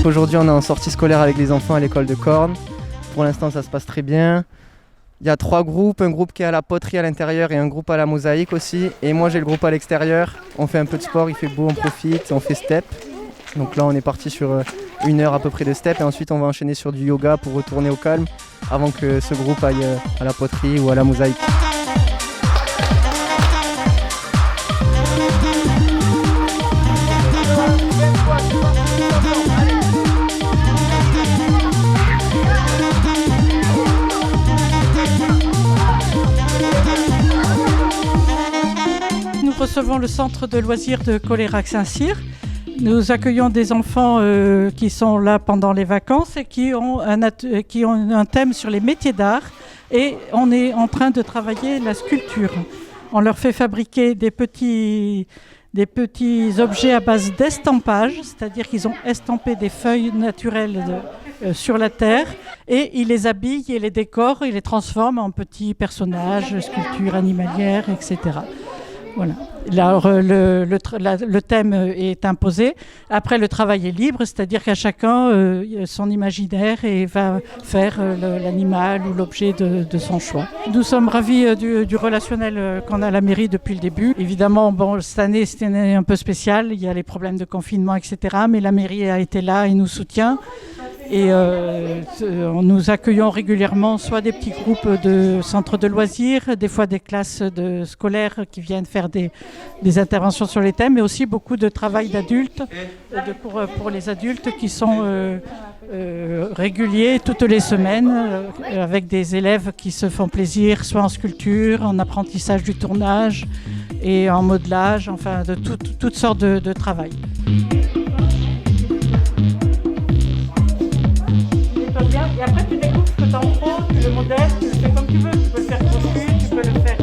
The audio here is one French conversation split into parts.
Donc aujourd'hui on est en sortie scolaire avec les enfants à l'école de Corne. Pour l'instant ça se passe très bien. Il y a 3 groupes, un groupe qui est à la poterie à l'intérieur et un groupe à la mosaïque aussi. Et moi j'ai le groupe à l'extérieur. On fait un peu de sport, il fait beau, on profite, on fait step. Donc là on est parti sur 1 heure à peu près de step et ensuite on va enchaîner sur du yoga pour retourner au calme avant que ce groupe aille à la poterie ou à la mosaïque. Nous recevons le centre de loisirs de Colérac-Saint-Cyr. Nous accueillons des enfants qui sont là pendant les vacances et qui ont un thème sur les métiers d'art. Et on est en train de travailler la sculpture. On leur fait fabriquer des petits objets à base d'estampage, c'est-à-dire qu'ils ont estampé des feuilles naturelles sur la terre et ils les habillent et les décorent, ils les transforment en petits personnages, sculptures animalières, etc. Voilà. Alors, le thème est imposé. Après, le travail est libre, c'est-à-dire qu'à chacun son imaginaire et va faire l'animal ou l'objet de son choix. Nous sommes ravis du relationnel qu'on a à la mairie depuis le début. Évidemment, cette année, c'était une année un peu spéciale. Il y a les problèmes de confinement, etc. Mais la mairie a été là et nous soutient. Et nous accueillons régulièrement soit des petits groupes de centres de loisirs, des fois des classes scolaires qui viennent faire des interventions sur les thèmes, mais aussi beaucoup de travail d'adultes, pour les adultes qui sont réguliers toutes les semaines, avec des élèves qui se font plaisir, soit en sculpture, en apprentissage du tournage et en modelage, enfin de toutes sortes de travail. Et après, tu découpes ce que t'en prends, tu le modèles, tu le fais comme tu veux. Tu peux le faire crochet, tu peux le faire.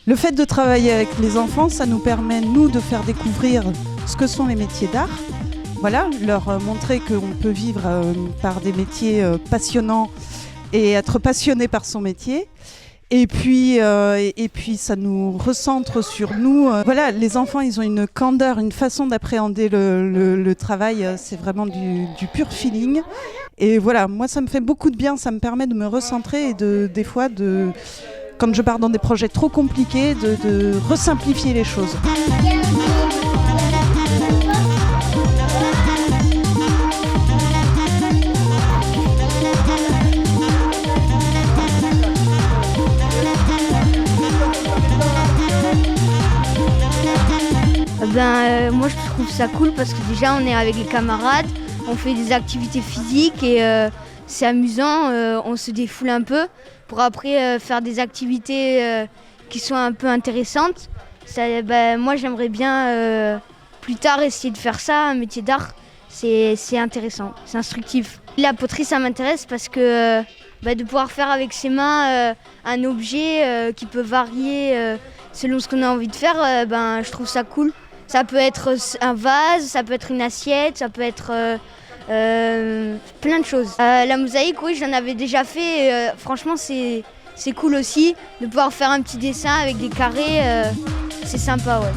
Le fait de travailler avec les enfants, ça nous permet, nous, de faire découvrir ce que sont les métiers d'art. Voilà, leur montrer qu'on peut vivre par des métiers passionnants et être passionné par son métier. Et puis ça nous recentre sur nous. Voilà, les enfants, ils ont une candeur, une façon d'appréhender le travail. C'est vraiment du pur feeling. Et voilà, moi, ça me fait beaucoup de bien. Ça me permet de me recentrer et des fois, quand je pars dans des projets trop compliqués, de resimplifier les choses. Moi je trouve ça cool parce que déjà on est avec les camarades, on fait des activités physiques et c'est amusant, on se défoule un peu pour après faire des activités qui sont un peu intéressantes. Moi j'aimerais bien plus tard essayer de faire ça, un métier d'art, c'est intéressant, c'est instructif. La poterie ça m'intéresse parce que de pouvoir faire avec ses mains un objet qui peut varier selon ce qu'on a envie de faire, je trouve ça cool. Ça peut être un vase, ça peut être une assiette, ça peut être plein de choses. La mosaïque, oui, j'en avais déjà fait. Franchement, c'est cool aussi de pouvoir faire un petit dessin avec des carrés. C'est sympa, ouais.